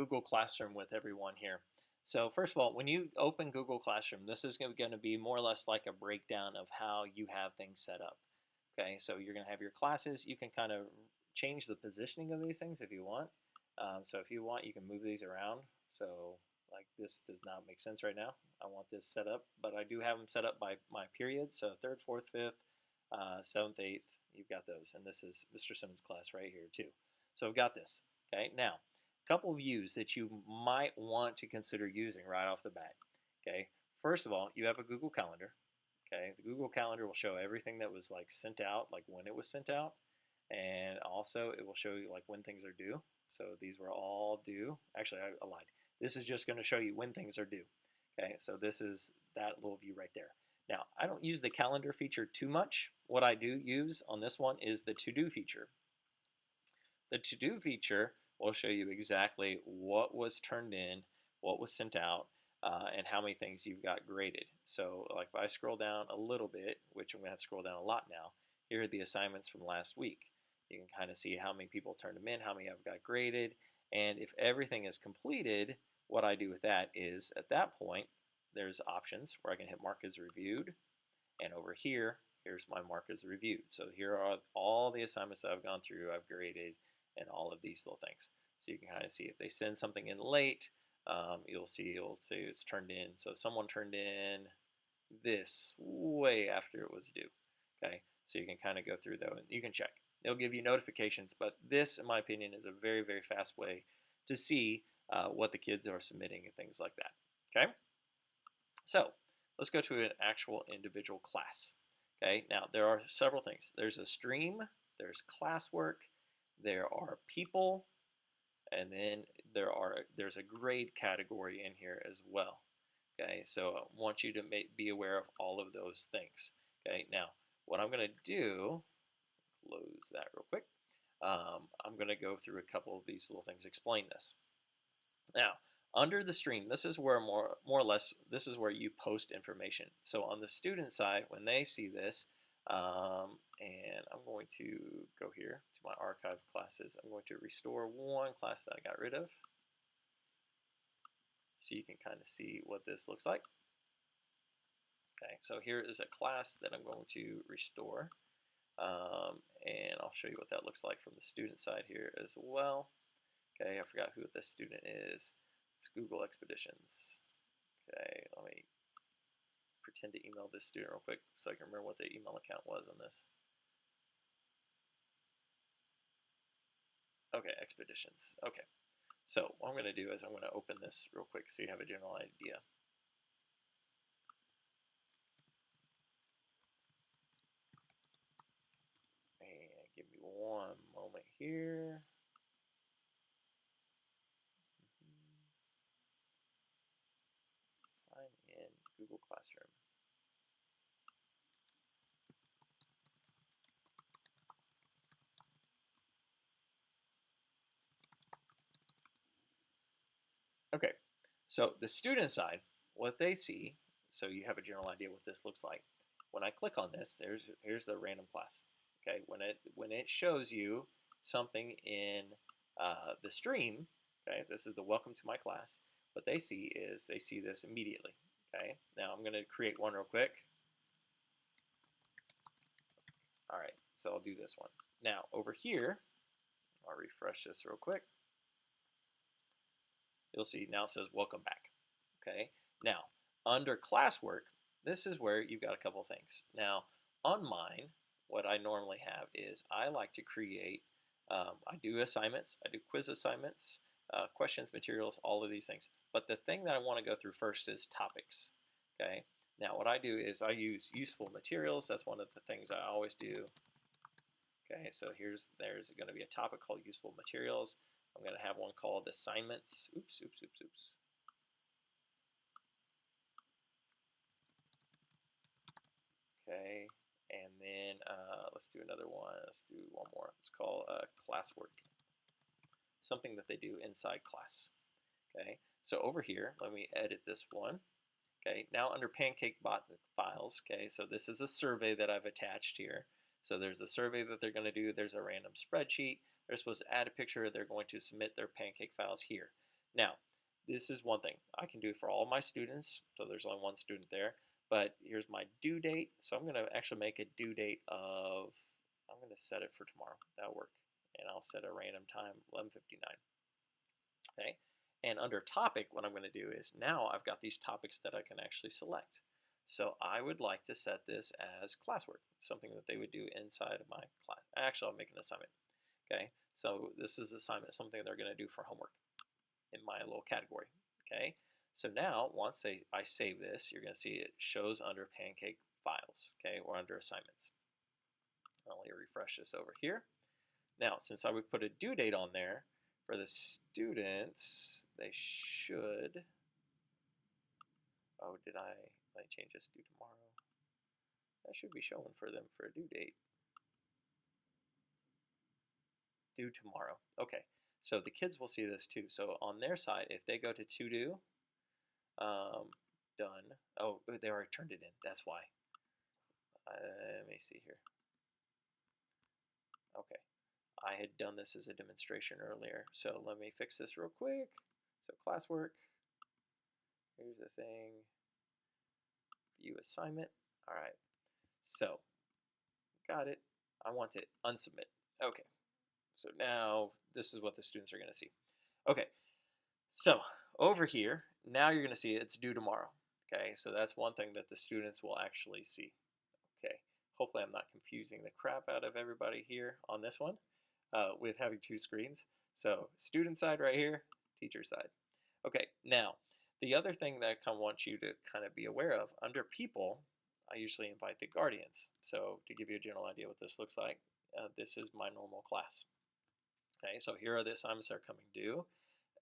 Google Classroom with everyone here. So first of all, when you open Google Classroom, this is going to be more or less like a breakdown of how you have things set up. Okay, so you're going to have your classes. You can kind of change the positioning of these things if you want. So if you want, you can move these around. So like this does not make sense right now. I want this set up, but I do have them set up by my periods. So third, fourth, fifth, seventh, eighth, you've got those. And this is Mr. Simmons' class right here too. So I've got this. Okay, now a couple of views that you might want to consider using right off the bat. Okay, first of all, you have a Google Calendar. Okay, the Google Calendar will show everything that was like sent out, like when it was sent out, and also it will show you like when things are due. So these were all due. Actually, I lied. This is just going to show you when things are due. Okay, so this is that little view right there. Now, I don't use the calendar feature too much. What I do use on this one is the to-do feature. The to-do feature will show you exactly what was turned in, what was sent out, and how many things you've got graded. So like if I scroll down a little bit, which I'm going to have to scroll down a lot now, here are the assignments from last week. You can kind of see how many people turned them in, how many I've got graded, and if everything is completed, what I do with that is at that point, there's options where I can hit mark as reviewed, and over here, here's my mark as reviewed. So here are all the assignments that I've gone through, I've graded, and all of these little things. So you can kind of see if they send something in late, you'll see it'll say it's turned in. So someone turned in this way after it was due. Okay, so you can kind of go through though, and you can check. It'll give you notifications, but this, in my opinion, is a very, very fast way to see what the kids are submitting and things like that. Okay, so let's go to an actual individual class. Okay, now there are several things. There's a stream, there's classwork, there are people, and then there's a grade category in here as well. Okay, so I want you to be aware of all of those things. Okay, now what I'm going to do, close that real quick. I'm going to go through a couple of these little things, explain this. Now, under the stream, this is where more or less, this is where you post information. So on the student side, when they see this, and I'm going to go here to my archive classes. I'm going to restore one class that I got rid of, so you can kind of see what this looks like. Okay, so here is a class that I'm going to restore, and I'll show you what that looks like from the student side here as well. Okay, I forgot who this student is. It's Google Expeditions. Okay, let me pretend to email this student real quick so I can remember what the email account was on this. Okay, Expeditions. Okay, so what I'm going to do is I'm going to open this real quick so you have a general idea. And give me one moment here. Sign in Google Classroom. Okay, so the student side, what they see, so you have a general idea what this looks like. When I click on this, here's the random class. Okay, when it shows you something in the stream, okay, this is the welcome to my class. What they see is they see this immediately. Okay, now I'm going to create one real quick. All right, so I'll do this one. Now over here, I'll refresh this real quick. You'll see now it says welcome back. Okay, now under classwork, this is where you've got a couple things. Now on mine, what I normally have is I like to create, I do assignments, I do quiz assignments, questions, materials, all of these things. But the thing that I want to go through first is topics. Okay, now what I do is I use useful materials. That's one of the things I always do. Okay, so there's going to be a topic called useful materials. I'm going to have one called assignments. Oops. Okay, and then let's do another one. Let's do one more. It's called classwork. Something that they do inside class. Okay, so over here, let me edit this one. Okay, now under PancakeBot files, okay, so this is a survey that I've attached here. So there's a survey that they're going to do. There's a random spreadsheet. They're supposed to add a picture. They're going to submit their Pancake files here. Now, this is one thing I can do for all my students, so there's only one student there, but here's my due date. So I'm going to actually make a due date of, I'm going to set it for tomorrow. That'll work. And I'll set a random time, 11:59. Okay. And under topic, what I'm going to do is now I've got these topics that I can actually select. So I would like to set this as classwork, something that they would do inside of my class. Actually, I'll make an assignment. Okay. So this is assignment, something they're going to do for homework in my little category. Okay. So now once I save this, you're going to see it shows under Pancake files. Okay. Or under assignments. I'll refresh this over here. Now, since I would put a due date on there, for the students, they should, oh, did I change this due tomorrow? That should be showing for them for a due date. Due tomorrow. Okay, so the kids will see this too. So on their side, if they go to to do, done. Oh, they already turned it in. That's why. Let me see here. Okay. I had done this as a demonstration earlier, so let me fix this real quick. So classwork, here's the thing, view assignment. All right, so got it. I want to unsubmit. Okay, so now this is what the students are going to see. Okay, so over here, now you're going to see it's due tomorrow. Okay, so that's one thing that the students will actually see. Okay, hopefully I'm not confusing the crap out of everybody here on this one. With having two screens. So student side right here, teacher side. Okay, now the other thing that I kind of want you to kind of be aware of, under people, I usually invite the guardians. So to give you a general idea what this looks like, this is my normal class. Okay, so here are the assignments that are coming due.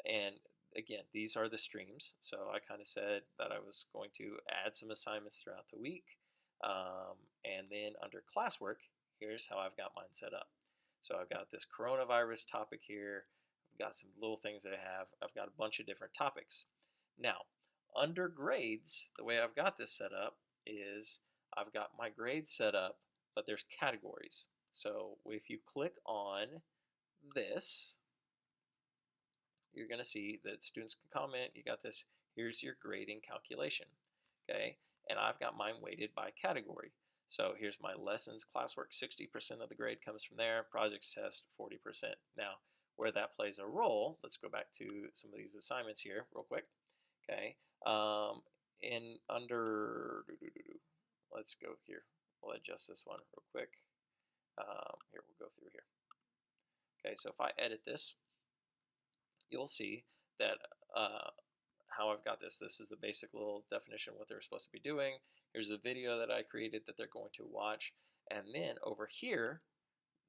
And again, these are the streams. So I kind of said that I was going to add some assignments throughout the week. And then under classwork, here's how I've got mine set up. So I've got this coronavirus topic here. I've got some little things that I have. I've got a bunch of different topics. Now, under grades, the way I've got this set up is I've got my grades set up, but there's categories. So if you click on this, you're going to see that students can comment. You got this. Here's your grading calculation. Okay, and I've got mine weighted by category. So here's my lessons, classwork, 60% of the grade comes from there, projects test, 40%. Now, where that plays a role, let's go back to some of these assignments here real quick. Okay, in under, let's go here. We'll adjust this one real quick. Here, we'll go through here. Okay, so if I edit this, you'll see that how I've got this. This is the basic little definition of what they're supposed to be doing. Here's a video that I created that they're going to watch. And then over here,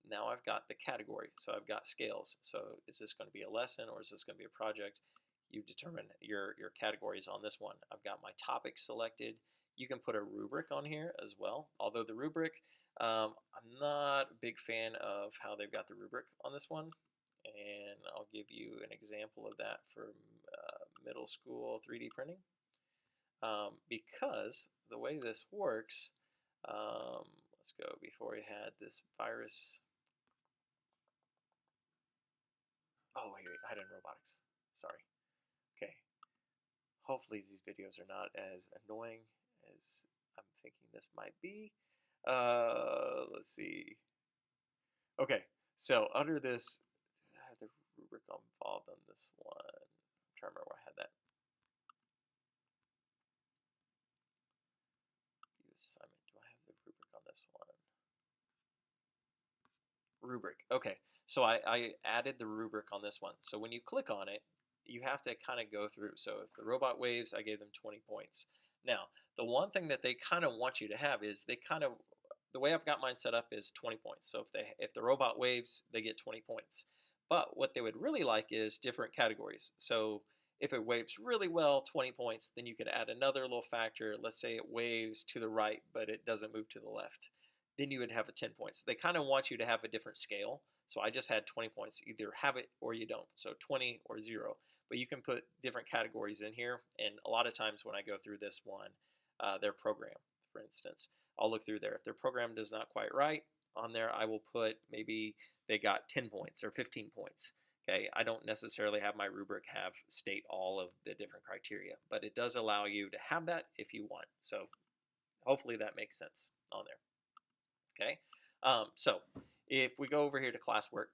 now I've got the category. So I've got scales. So is this going to be a lesson or is this going to be a project? You determine your categories on this one. I've got my topic selected. You can put a rubric on here as well. Although the rubric, I'm not a big fan of how they've got the rubric on this one. And I'll give you an example of that for middle school 3D printing. Because the way this works, let's go before we had this virus. Oh, wait, I had it in robotics. Sorry. Okay. Hopefully these videos are not as annoying as I'm thinking this might be. Let's see. Okay, so under this, I had the rubric involved on this one. I'm trying to remember where I had that. View assignment. Do I have the rubric on this one? Rubric. Okay, so I added the rubric on this one. So when you click on it, you have to kind of go through. So if the robot waves, I gave them 20 points. Now, the one thing that they kind of want you to have is they kind of, the way I've got mine set up is 20 points. So if the robot waves, they get 20 points. But what they would really like is different categories. So if it waves really well, 20 points, then you could add another little factor. Let's say it waves to the right, but it doesn't move to the left. Then you would have a 10 points. They kind of want you to have a different scale. So I just had 20 points. Either have it or you don't. So 20 or 0. But you can put different categories in here. And a lot of times when I go through this one, their program, for instance, I'll look through there. If their program does not quite right on there, I will put maybe they got 10 points or 15 points. Okay, I don't necessarily have my rubric have state all of the different criteria, but it does allow you to have that if you want. So hopefully that makes sense on there. Okay, so if we go over here to classwork,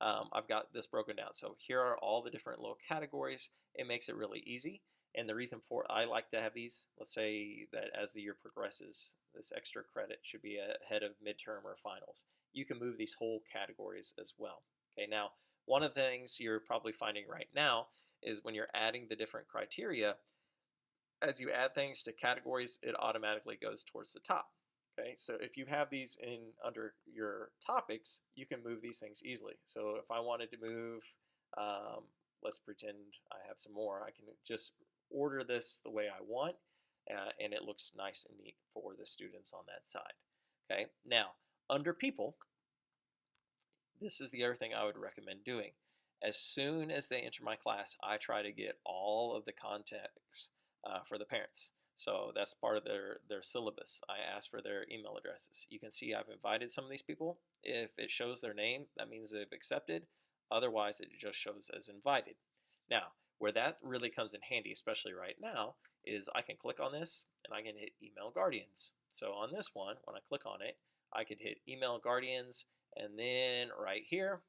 I've got this broken down. So here are all the different little categories. It makes it really easy. And the reason for I like to have these, let's say that as the year progresses, this extra credit should be ahead of midterm or finals. You can move these whole categories as well. Okay, now one of the things you're probably finding right now is when you're adding the different criteria, as you add things to categories, it automatically goes towards the top. Okay, so if you have these in under your topics, you can move these things easily. So if I wanted to move, um, let's pretend I have some more, I can just order this the way I want, and it looks nice and neat for the students on that side. Okay, now under people, this is the other thing I would recommend doing. As soon as they enter my class, I try to get all of the contacts for the parents. So that's part of their syllabus. I ask for their email addresses. You can see I've invited some of these people. If it shows their name, that means they've accepted. Otherwise, it just shows as invited. Now, where that really comes in handy, especially right now, is I can click on this and I can hit email guardians. So on this one, when I click on it, I could hit email guardians, and then right here,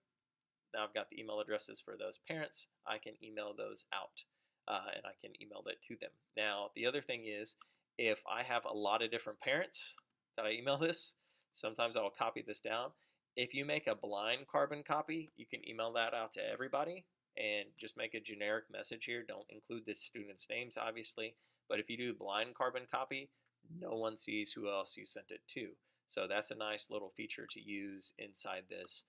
now I've got the email addresses for those parents. I can email those out, and I can email that to them. Now, the other thing is, if I have a lot of different parents that I email this, sometimes I'll copy this down. If you make a blind carbon copy, you can email that out to everybody and just make a generic message here. Don't include the students' names, obviously. But if you do blind carbon copy, no one sees who else you sent it to. So that's a nice little feature to use inside this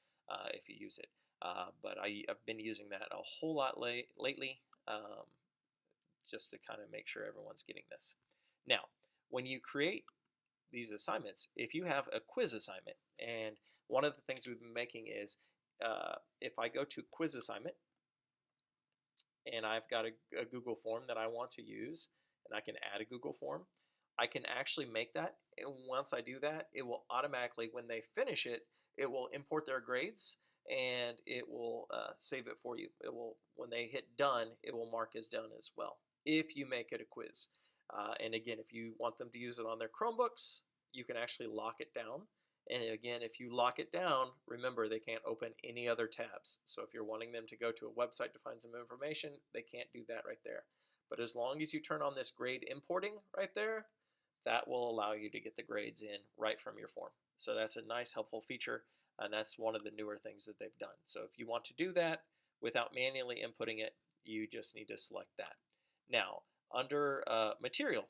if you use it. But I've been using that a whole lot lately just to kind of make sure everyone's getting this. Now, when you create these assignments, if you have a quiz assignment, and one of the things we've been making is if I go to quiz assignment and I've got a Google form that I want to use, and I can add a Google form, I can actually make that. And once I do that, it will automatically, when they finish it, it will import their grades and it will save it for you. It will, when they hit done, it will mark as done as well if you make it a quiz. And again, if you want them to use it on their Chromebooks, you can actually lock it down. And again, if you lock it down, remember they can't open any other tabs. So if you're wanting them to go to a website to find some information, they can't do that right there. But as long as you turn on this grade importing right there, that will allow you to get the grades in right from your form. So that's a nice helpful feature, and that's one of the newer things that they've done. So if you want to do that without manually inputting it, you just need to select that. Now, under material,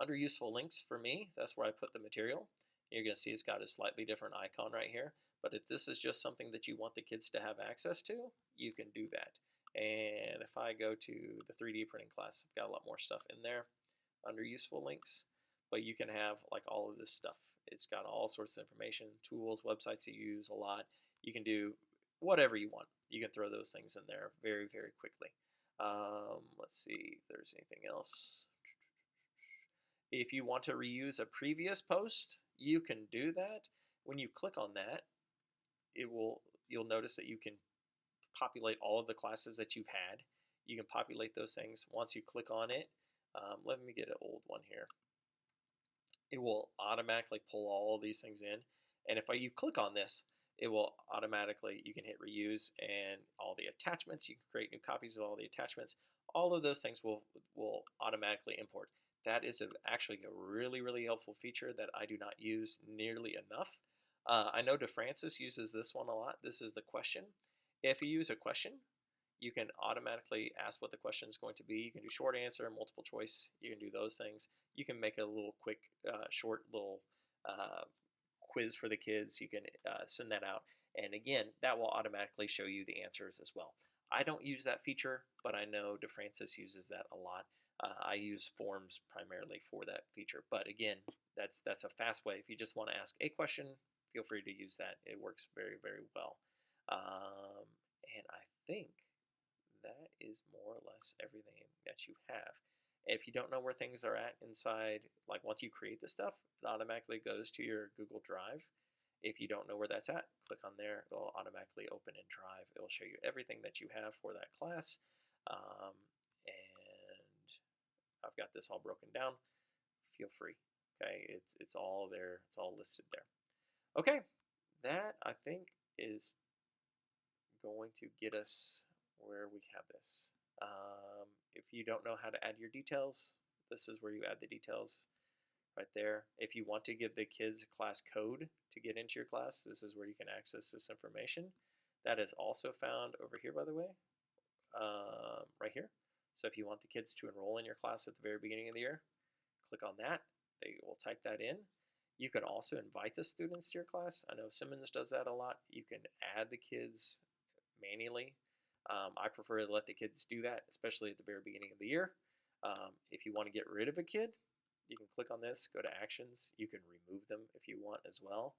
under useful links for me, that's where I put the material. You're going to see it's got a slightly different icon right here. But if this is just something that you want the kids to have access to, you can do that. And if I go to the 3D printing class, I've got a lot more stuff in there under useful links. But you can have like all of this stuff. It's got all sorts of information, tools, websites you use a lot. You can do whatever you want. You can throw those things in there very, very quickly. Let's see if there's anything else. If you want to reuse a previous post, you can do that. When you click on that, you'll notice that you can populate all of the classes that you've had. You can populate those things once you click on it. Let me get an old one here. It will automatically pull all these things in. And if you click on this, it will automatically, you can hit reuse, and all the attachments, you can create new copies of all the attachments. All of those things will automatically import. That is actually a really, really helpful feature that I do not use nearly enough. I know DeFrancis uses this one a lot. This is the question. If you use a question, you can automatically ask what the question is going to be. You can do short answer, multiple choice. You can do those things. You can make a little quick, short little quiz for the kids. You can send that out. And again, that will automatically show you the answers as well. I don't use that feature, but I know DeFrancis uses that a lot. I use forms primarily for that feature. But again, that's a fast way. If you just want to ask a question, feel free to use that. It works very, very well. And I think that is more or less everything that you have. If you don't know where things are at inside, like once you create the stuff, it automatically goes to your Google Drive. If you don't know where that's at, click on there. It'll automatically open in Drive. It will show you everything that you have for that class. And I've got this all broken down. Feel free. Okay, it's all there. It's all listed there. Okay, that I think is going to get us where we have this. If you don't know how to add your details, this is where you add the details right there. If you want to give the kids a class code to get into your class, this is where you can access this information. That is also found over here, by the way, right here. So if you want the kids to enroll in your class at the very beginning of the year, click on that. They will type that in. You can also invite the students to your class. I know Simmons does that a lot. You can add the kids manually. I prefer to let the kids do that, especially at the very beginning of the year. If you want to get rid of a kid, you can click on this, go to actions. You can remove them if you want as well.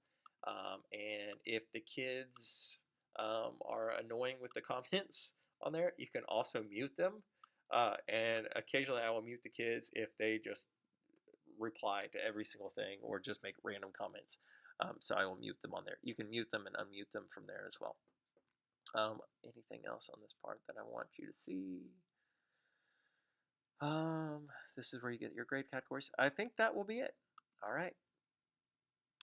And if the kids are annoying with the comments on there, you can also mute them. And occasionally I will mute the kids if they just reply to every single thing or just make random comments. So I will mute them on there. You can mute them and unmute them from there as well. Anything else on this part that I want you to see? This is where you get your grade categories. I think that will be it. All right.